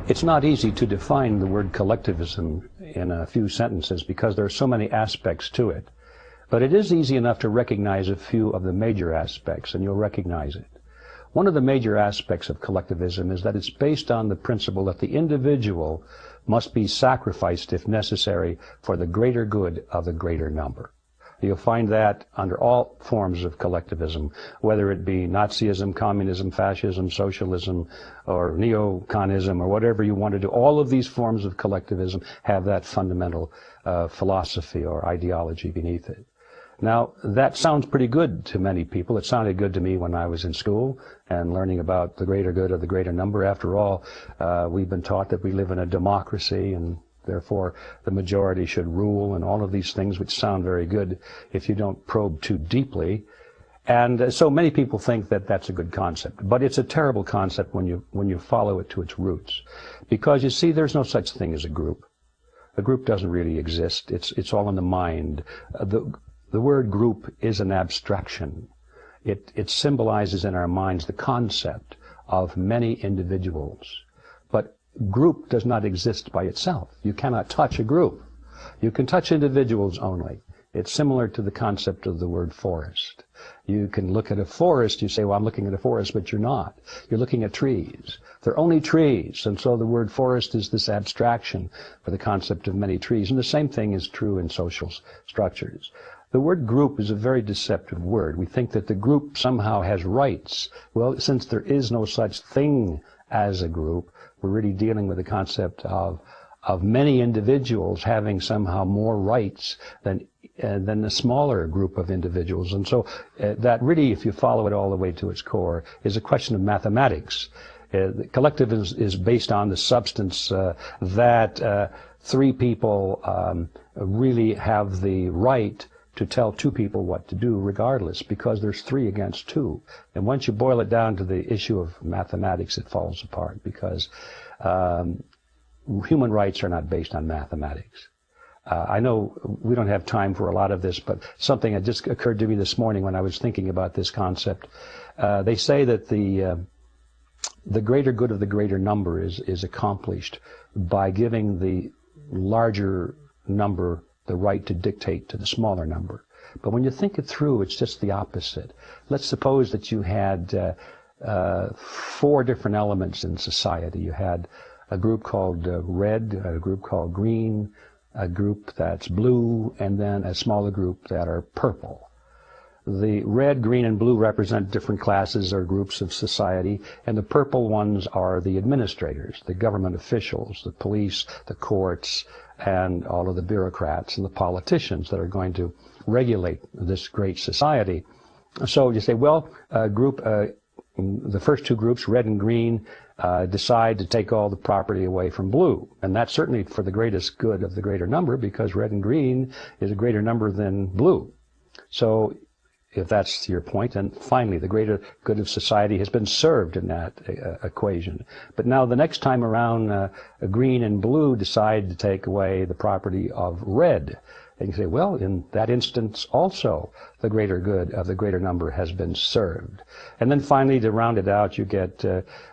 It's not easy to define the word collectivism in a few sentences because there are so many aspects to it. But it is easy enough to recognize a few of the major aspects, and you'll recognize it. One of the major aspects of collectivism is that it's based on the principle that the individual must be sacrificed, if necessary, for the greater good of the greater number. You'll find that under all forms of collectivism, whether it be Nazism, communism, fascism, socialism, or neoconism, or whatever you want to do. All of these forms of collectivism have that fundamental philosophy or ideology beneath it. Now, that sounds pretty good to many people. It sounded good to me when I was in school and learning about the greater good of the greater number. After all, we've been taught that we live in a democracy and therefore the majority should rule, and all of these things which sound very good if you don't probe too deeply. And so many people think that that's a good concept, but it's a terrible concept when you follow it to its roots. Because you see, there's no such thing as a group. A group doesn't really exist. It's all in the mind. The word group is an abstraction. It symbolizes in our minds the concept of many individuals. But group does not exist by itself. You cannot touch a group. You can touch individuals only. It's similar to the concept of the word forest. You can look at a forest, you say, well, I'm looking at a forest, but you're not. You're looking at trees. They're only trees, and so the word forest is this abstraction for the concept of many trees. And the same thing is true in social structures. The word group is a very deceptive word. We think that the group somehow has rights. Well, since there is no such thing as a group, we're really dealing with the concept of many individuals having somehow more rights than a smaller group of individuals. And so that really, if you follow it all the way to its core, is a question of mathematics. Collectivism is based on the substance that three people really have the right to tell two people what to do regardless, because there's 3 against 2. And once you boil it down to the issue of mathematics, it falls apart, because human rights are not based on mathematics. I know we don't have time for a lot of this, but something that just occurred to me this morning when I was thinking about this concept. They say that the greater good of the greater number is accomplished by giving the larger number the right to dictate to the smaller number. But when you think it through, it's just the opposite. Let's suppose that you had 4 different elements in society. You had a group called red, a group called green, a group that's blue, and then a smaller group that are purple. The red, green, and blue represent different classes or groups of society, and the purple ones are the administrators, the government officials, the police, the courts, and all of the bureaucrats and the politicians that are going to regulate this great society. So you say, well, the first 2 groups, red and green, decide to take all the property away from blue. And that's certainly for the greatest good of the greater number, because red and green is a greater number than blue. So if that's your point, then finally the greater good of society has been served in that equation. But now the next time around, green and blue decide to take away the property of red. And you say, well, in that instance also, the greater good of the greater number has been served. And then finally, to round it out, you get,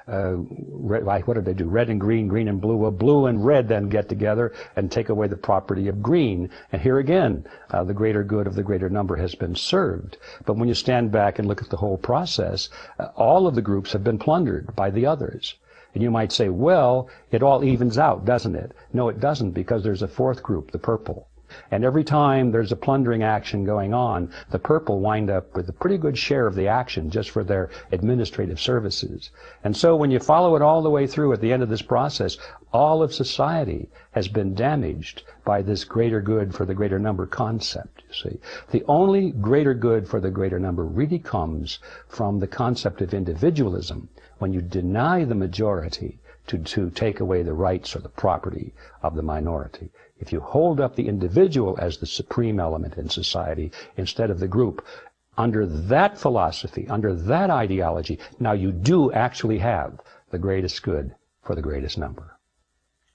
what did they do? Red and green, green and blue. Well, blue and red then get together and take away the property of green. And here again, the greater good of the greater number has been served. But when you stand back and look at the whole process, all of the groups have been plundered by the others. And you might say, well, it all evens out, doesn't it? No, it doesn't, because there's a 4th group, the purple. And every time there's a plundering action going on, the purple wind up with a pretty good share of the action just for their administrative services. And so when you follow it all the way through at the end of this process, all of society has been damaged by this greater good for the greater number concept, you see. The only greater good for the greater number really comes from the concept of individualism, when you deny the majority to take away the rights or the property of the minority. If you hold up the individual as the supreme element in society instead of the group, under that philosophy, under that ideology, now you do actually have the greatest good for the greatest number.